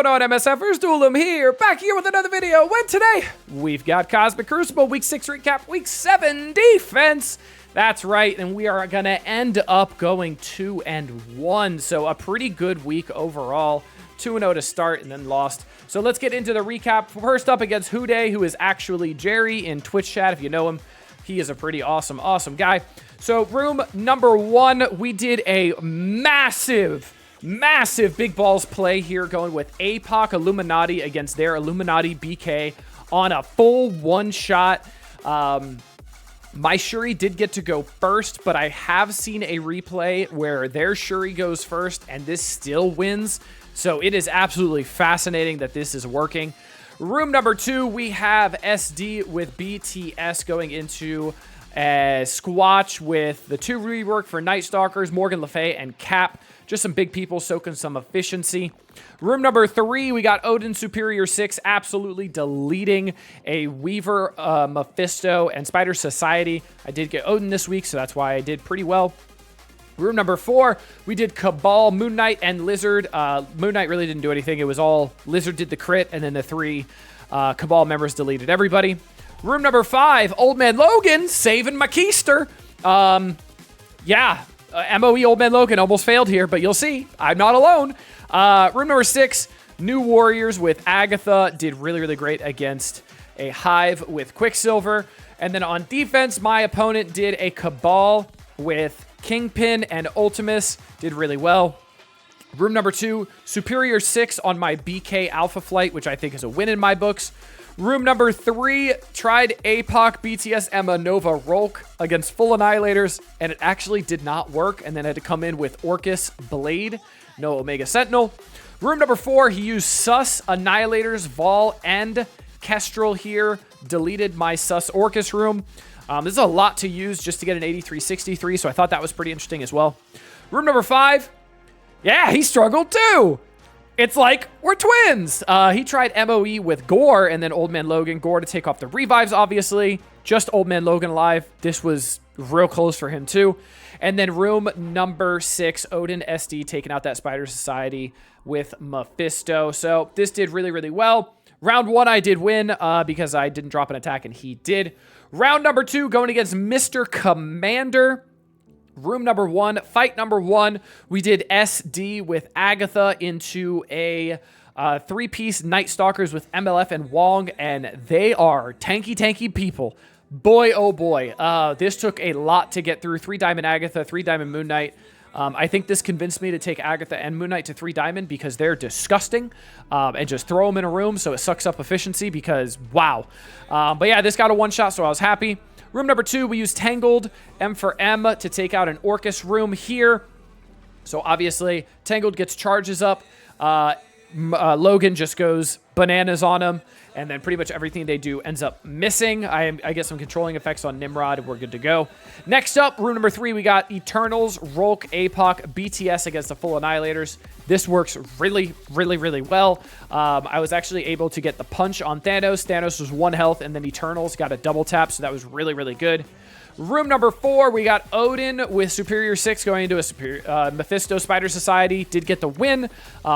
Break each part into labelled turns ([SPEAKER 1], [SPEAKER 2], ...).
[SPEAKER 1] going on, MSFers? Duelim here, back here with another video. And today, we've got Cosmic Crucible, Week 6 recap, Week 7 defense. That's right, and we are going to end up going 2-1. So a pretty good week overall. 2-0 to start and then lost. So let's get into the recap. First up against Huday, who is actually Jerry in Twitch chat, if you know him. He is a pretty awesome guy. So room number 1, we did a massive big balls play here, going with APOC Illuminati against their Illuminati BK on a full one-shot. My Shuri did get to go first, but I have seen a replay where their Shuri goes first and this still wins. So it is absolutely fascinating that this is working. Room number 2, we have SD with BTS going into a Squatch with the 2 rework for Night Stalkers, Morgan Le Fay, and Cap. Just some big people soaking some efficiency. Room number 3, we got Odin Superior 6 absolutely deleting a Weaver, Mephisto, and Spider Society. I did get Odin this week, so that's why I did pretty well. Room number 4, we did Cabal, Moon Knight, and Lizard. Moon Knight really didn't do anything. It was all Lizard did the crit, and then the 3 Cabal members deleted everybody. Room number 5, Old Man Logan saving my keister. MOE Old Man Logan almost failed here, but you'll see. I'm not alone. Room number 6, New Warriors with Agatha did really great against a Hive with Quicksilver. And then on defense, my opponent did a Cabal with Kingpin and Ultimus, did really well. Room number 2, Superior 6 on my BK Alpha Flight, which I think is a win in my books. Room number 3, tried APOC, BTS, Emma, Nova, Rolk against Full Annihilators, and it actually did not work, and then had to come in with Orcus, Blade, no Omega Sentinel. Room number 4, he used Sus, Annihilators, Vol, and Kestrel here, deleted my Sus Orcus room. This is a lot to use just to get an 83-63, so I thought that was pretty interesting as well. Room number 5, yeah, he struggled too. It's like we're twins. He tried MOE with Gore and then Old Man Logan. Gore to take off the revives, obviously. Just Old Man Logan alive. This was real close for him too. And then room number 6, Odin SD taking out that Spider Society with Mephisto. So this did really well. Round 1, I did win because I didn't drop an attack and he did. Round number 2, going against Mr. Commander. Room number 1, fight number 1, we did SD with Agatha into a 3-piece Night Stalkers with MLF and Wong, and they are tanky people. Boy, oh boy. This took a lot to get through. 3-Diamond Agatha, 3-Diamond Moon Knight. I think this convinced me to take Agatha and Moon Knight to 3-Diamond because they're disgusting, and just throw them in a room so it sucks up efficiency because, wow. But yeah, this got a one-shot, so I was happy. Room number 2, we used Tangled, M for M, to take out an Orcus room here. So obviously, Tangled gets charges up. Logan just goes bananas on him. And then pretty much everything they do ends up missing. I get some controlling effects on Nimrod, and we're good to go. Next up, room number 3, we got Eternals, Rolk, APOC, BTS against the Full Annihilators. This works really well. I was actually able to get the punch on Thanos. Thanos was 1 health, and then Eternals got a double tap, so that was really good. Room number 4, we got Odin with Superior 6 going into a Mephisto Spider Society. Did get the win.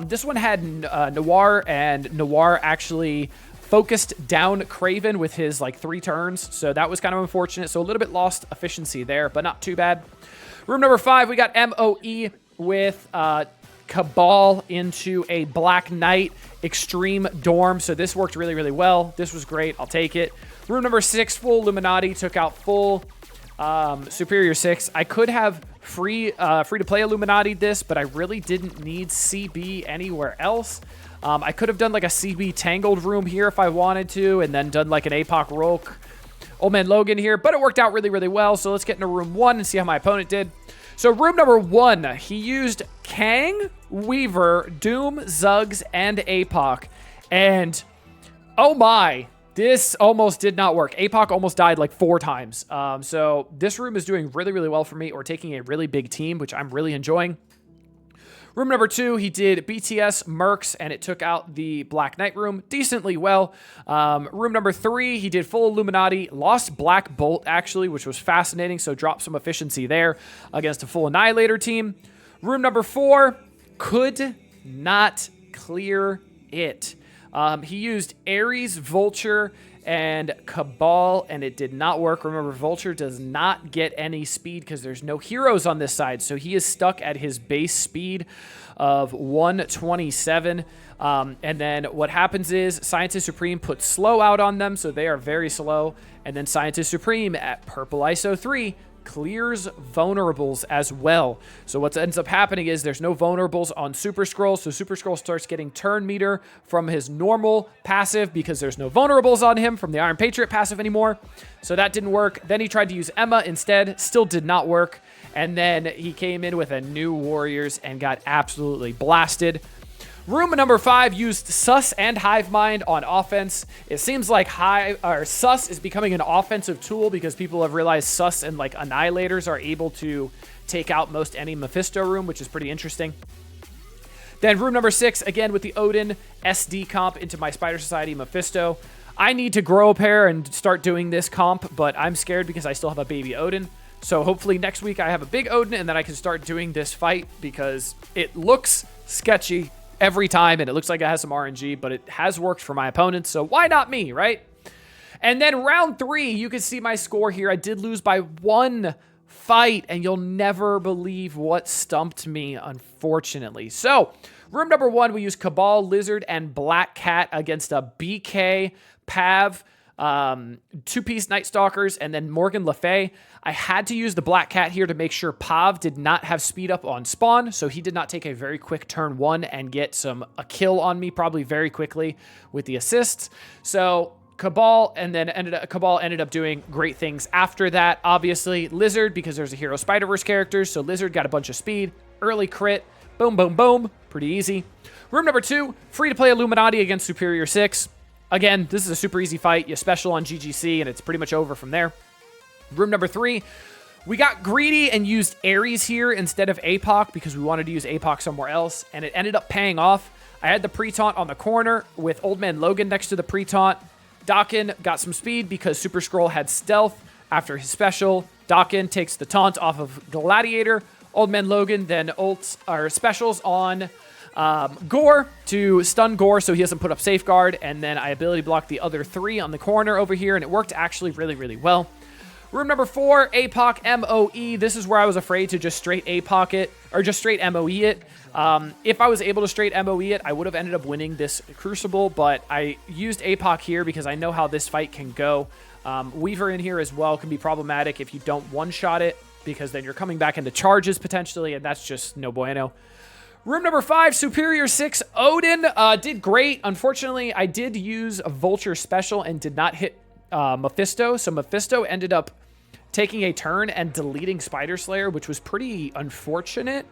[SPEAKER 1] This one had Noir, and Noir actually focused down Craven with his 3 turns, so that was kind of unfortunate. So a little bit lost efficiency there, but not too bad. Room number 5, we got MOE with Cabal into a Black Knight Extreme Dorm, so this worked really well. This was great. I'll take it. Room number 6, full Illuminati, took out full Superior 6. I could have free to play Illuminati this, but I really didn't need CB anywhere else. I could have done like a CB Tangled room here if I wanted to, and then done like an APOC Rolk Old Man Logan here, but it worked out really well. So let's get into room 1 and see how my opponent did. So room number 1, he used Kang, Weaver, Doom, Zuggs, and APOC. And oh my, this almost did not work. APOC almost died like 4 times. So this room is doing really well for me, or taking a really big team, which I'm really enjoying. Room number 2, he did BTS, Mercs, and it took out the Black Knight room decently well. Room number 3, he did full Illuminati, lost Black Bolt, actually, which was fascinating, so dropped some efficiency there against a full Annihilator team. Room number 4, could not clear it. He used Ares, Vulture, and Cabal, and it did not work. Remember, Vulture does not get any speed because there's no heroes on this side, so he is stuck at his base speed of 127. And then what happens is Scientist Supreme puts slow out on them, so they are very slow. And then Scientist Supreme at Purple ISO 3 clears vulnerables as well. So what ends up happening is there's no vulnerables on Super Scroll, so Super Scroll starts getting turn meter from his normal passive because there's no vulnerables on him from the Iron Patriot passive anymore. So that didn't work. Then he tried to use Emma instead, still did not work. And then he came in with a new Warriors and got absolutely blasted. Room number 5 used Sus and Hive Mind on offense. It seems like Sus is becoming an offensive tool because people have realized Sus and like Annihilators are able to take out most any Mephisto room, which is pretty interesting. Then room number 6, again with the Odin SD comp into my Spider Society Mephisto. I need to grow a pair and start doing this comp, but I'm scared because I still have a baby Odin. So hopefully next week I have a big Odin and then I can start doing this fight because it looks sketchy every time, and it looks like it has some RNG, but it has worked for my opponents, so why not me, right? And then round 3, you can see my score here. I did lose by 1 fight, and you'll never believe what stumped me, unfortunately. So, room number 1, we use Cabal, Lizard, and Black Cat against a BK, Pav, 2-piece Night Stalkers, and then Morgan Le Fay. I had to use the Black Cat here to make sure Pav did not have speed up on spawn, so he did not take a very quick turn 1 and get a kill on me probably very quickly with the assists. So Cabal, and then Cabal ended up doing great things after that. Obviously, Lizard, because there's a Hero Spider-Verse character, so Lizard got a bunch of speed, early crit, boom, boom, boom, pretty easy. Room number 2, free-to-play Illuminati against Superior 6. Again, this is a super easy fight. You special on GGC, and it's pretty much over from there. Room number 3, we got greedy and used Ares here instead of APOC because we wanted to use APOC somewhere else, and it ended up paying off. I had the pre-taunt on the corner with Old Man Logan next to the pre-taunt. Dakin got some speed because Super Scroll had stealth after his special. Dakin takes the taunt off of Gladiator. Old Man Logan then ults our specials on Gore to stun Gore so he doesn't put up Safeguard, and then I ability block the other 3 on the corner over here, and it worked actually really, really well. Room number 4, APOC MOE. This is where I was afraid to just straight APOC it, or just straight MOE it. If I was able to straight MOE it, I would have ended up winning this Crucible, but I used APOC here because I know how this fight can go. Weaver in here as well can be problematic if you don't one-shot it, because then you're coming back into charges potentially, and that's just no bueno. Room number 5, Superior 6, Odin did great. Unfortunately, I did use a Vulture special and did not hit Mephisto, so Mephisto ended up taking a turn and deleting Spider Slayer, which was pretty unfortunate.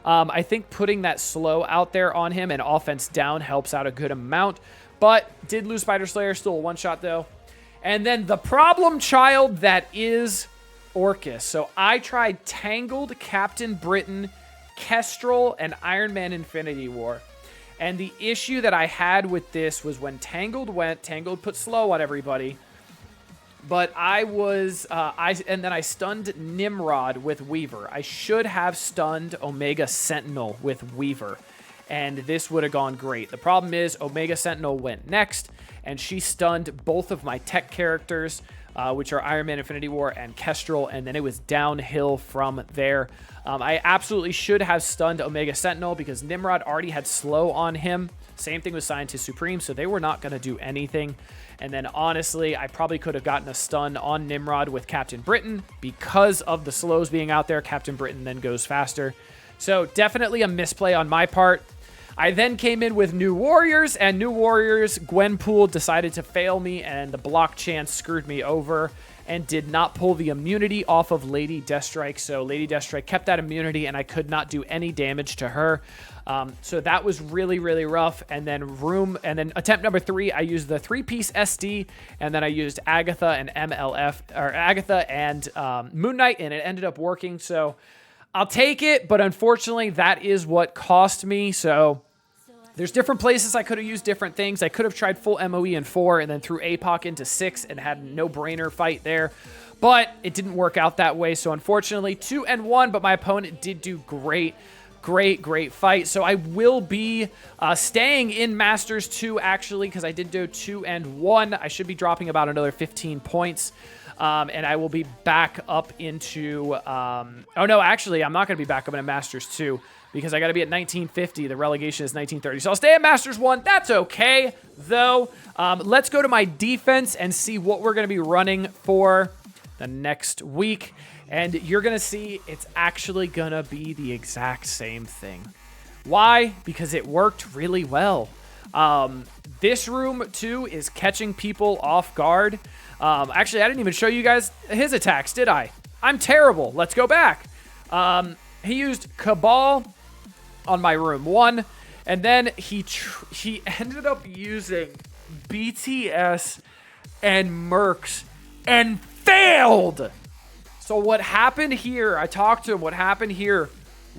[SPEAKER 1] I think putting that slow out there on him and offense down helps out a good amount, but did lose Spider Slayer, still a one-shot though. And then the problem child that is Orcus. So I tried Tangled, Captain Britain, Kestrel, and Iron Man Infinity War. And the issue that I had with this was when Tangled went, Tangled put slow on everybody. But I was, and then I stunned Nimrod with Weaver. I should have stunned Omega Sentinel with Weaver, and this would have gone great. The problem is Omega Sentinel went next, and she stunned both of my tech characters, which are Iron Man Infinity War and Kestrel, and then it was downhill from there. I absolutely should have stunned Omega Sentinel because Nimrod already had slow on him. Same thing with Scientist Supreme, so they were not going to do anything. And then, honestly, I probably could have gotten a stun on Nimrod with Captain Britain. Because of the slows being out there, Captain Britain then goes faster. So, definitely a misplay on my part. I then came in with New Warriors, and New Warriors, Gwenpool decided to fail me, and the block chance screwed me over and did not pull the immunity off of Lady Deathstrike. So Lady Deathstrike kept that immunity, and I could not do any damage to her. So that was really, really rough. And then attempt number 3, I used the 3-piece SD, and then I used Agatha and MLF, or Agatha and Moon Knight, and it ended up working. So I'll take it, but unfortunately, that is what cost me. So there's different places I could have used different things. I could have tried full MOE in 4 and then threw APOC into 6 and had a no-brainer fight there. But it didn't work out that way. So unfortunately, 2-1, but my opponent did do great. Great fight. So I will be staying in Masters 2, actually, because I did do 2 and 1. I should be dropping about another 15 points. And I will be back up into... oh, no, actually, I'm not going to be back up into Masters 2 because I got to be at 1950. The relegation is 1930. So I'll stay at Masters 1. That's okay, though. Let's go to my defense and see what we're going to be running for the next week. And you're going to see it's actually going to be the exact same thing. Why? Because it worked really well. This room, too, is catching people off guard. Actually, I didn't even show you guys his attacks, did I? I'm terrible. Let's go back. He used Cabal on my room 1, and then he ended up using BTS and Mercs and failed. So what happened here, I talked to him, what happened here,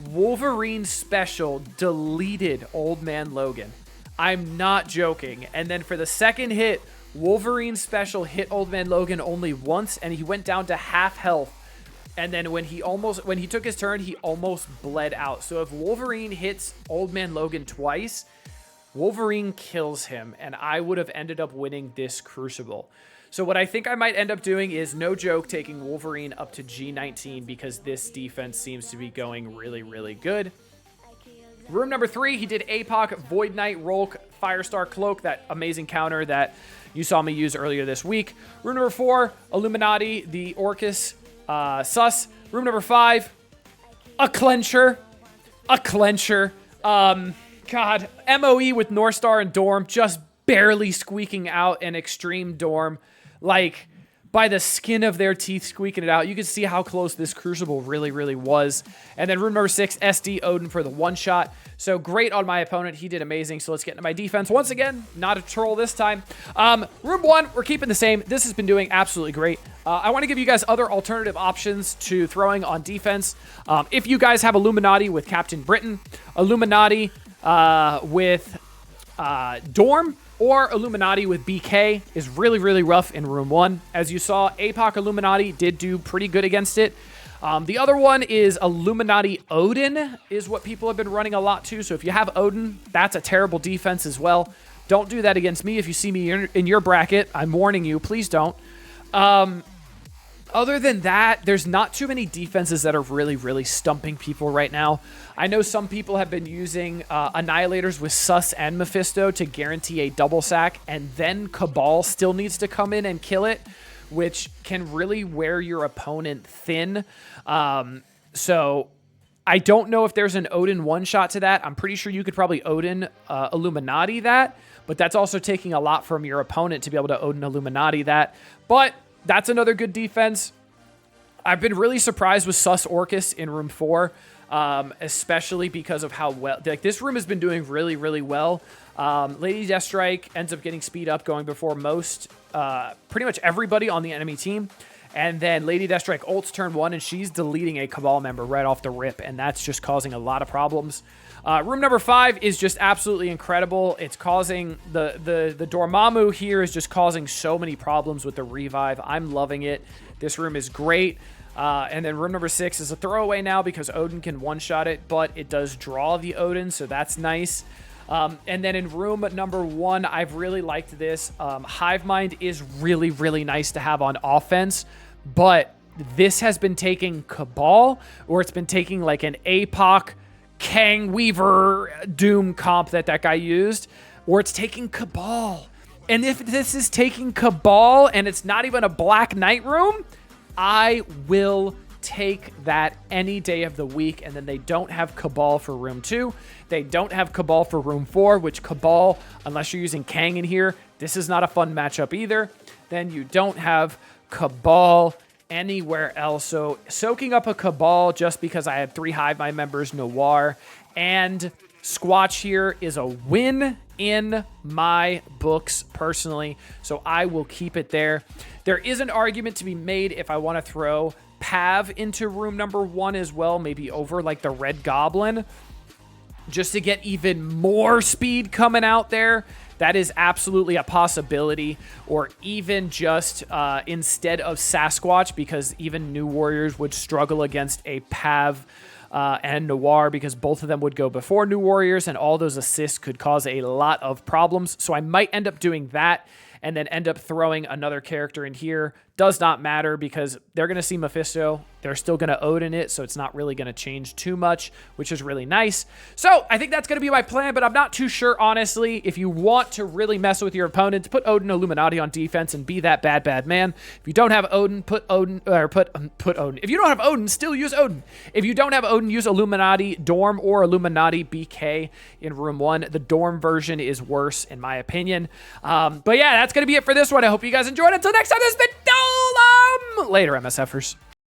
[SPEAKER 1] Wolverine Special deleted Old Man Logan. I'm not joking. And then for the second hit, Wolverine Special hit Old Man Logan only once, and he went down to half health. And then when he took his turn, he almost bled out. So if Wolverine hits Old Man Logan twice, Wolverine kills him, and I would have ended up winning this Crucible. So what I think I might end up doing is, no joke, taking Wolverine up to G19 because this defense seems to be going really good. Room number 3, he did APOC, Void Knight, Rolk, Firestar Cloak, that amazing counter that you saw me use earlier this week. Room number 4, Illuminati, the Orcus, Sus. Room number 5, a Clencher. God, MOE with Northstar and Dorm, just barely squeaking out an Extreme Dorm. Like, by the skin of their teeth squeaking it out. You can see how close this Crucible really was. And then room number 6, SD Odin for the one-shot. So great on my opponent. He did amazing. So let's get into my defense. Once again, not a troll this time. Room 1, we're keeping the same. This has been doing absolutely great. I want to give you guys other alternative options to throwing on defense. If you guys have Illuminati with Captain Britain, Illuminati with Dorm, or Illuminati with BK is really rough in room 1. As you saw, APOC Illuminati did do pretty good against it. The other one is Illuminati Odin is what people have been running a lot too. So if you have Odin, that's a terrible defense as well. Don't do that against me. If you see me in your bracket, I'm warning you, please don't. Other than that, there's not too many defenses that are really stumping people right now. I know some people have been using Annihilators with Sus and Mephisto to guarantee a double sack, and then Cabal still needs to come in and kill it, which can really wear your opponent thin. So I don't know if there's an Odin one-shot to that. I'm pretty sure you could probably Odin Illuminati that, but that's also taking a lot from your opponent to be able to Odin Illuminati that. But that's another good defense. I've been really surprised with Sus Orcus in room 4, especially because of how well... Like, this room has been doing really well. Lady Deathstrike ends up getting speed up, going before most... pretty much everybody on the enemy team. And then Lady Deathstrike ults turn 1, and she's deleting a Cabal member right off the rip, and that's just causing a lot of problems. Room number 5 is just absolutely incredible. It's causing... The Dormammu here is just causing so many problems with the revive. I'm loving it. This room is great. And then room number 6 is a throwaway now because Odin can one-shot it, but it does draw the Odin, so that's nice. And then in room number 1, I've really liked this. Hive Mind is really nice to have on offense, but this has been taking Cabal, or it's been taking like an APOC Kang Weaver Doom comp that guy used, or it's taking Cabal. And if this is taking Cabal and it's not even a Black Knight room, I will take that any day of the week. And then they don't have Cabal for room 2. They don't have Cabal for room 4, which Cabal, unless you're using Kang in here, this is not a fun matchup either. Then you don't have Cabal anywhere else. So soaking up a Cabal just because I had 3 Hive Mind members, Noir, and Squatch here is a win in my books personally. So I will keep it there. There is an argument to be made if I want to throw Pav into room number 1 as well, maybe over like the Red Goblin, just to get even more speed coming out there. That is absolutely a possibility. Or even just instead of Sasquatch, because even New Warriors would struggle against a Pav and Noir, because both of them would go before New Warriors, and all those assists could cause a lot of problems. So I might end up doing that and then end up throwing another character in here. Does not matter because they're going to see Mephisto. They're still going to Odin it, so it's not really going to change too much, which is really nice. So I think that's going to be my plan, but I'm not too sure, honestly. If you want to really mess with your opponents, put Odin Illuminati on defense and be that bad, bad man. If you don't have Odin, put Odin. If you don't have Odin, still use Odin. If you don't have Odin, use Illuminati Dorm or Illuminati BK in room 1. The Dorm version is worse, in my opinion. But yeah, that's going to be it for this one. I hope you guys enjoyed. Until next time, this has been Dolum! Later, MSFers.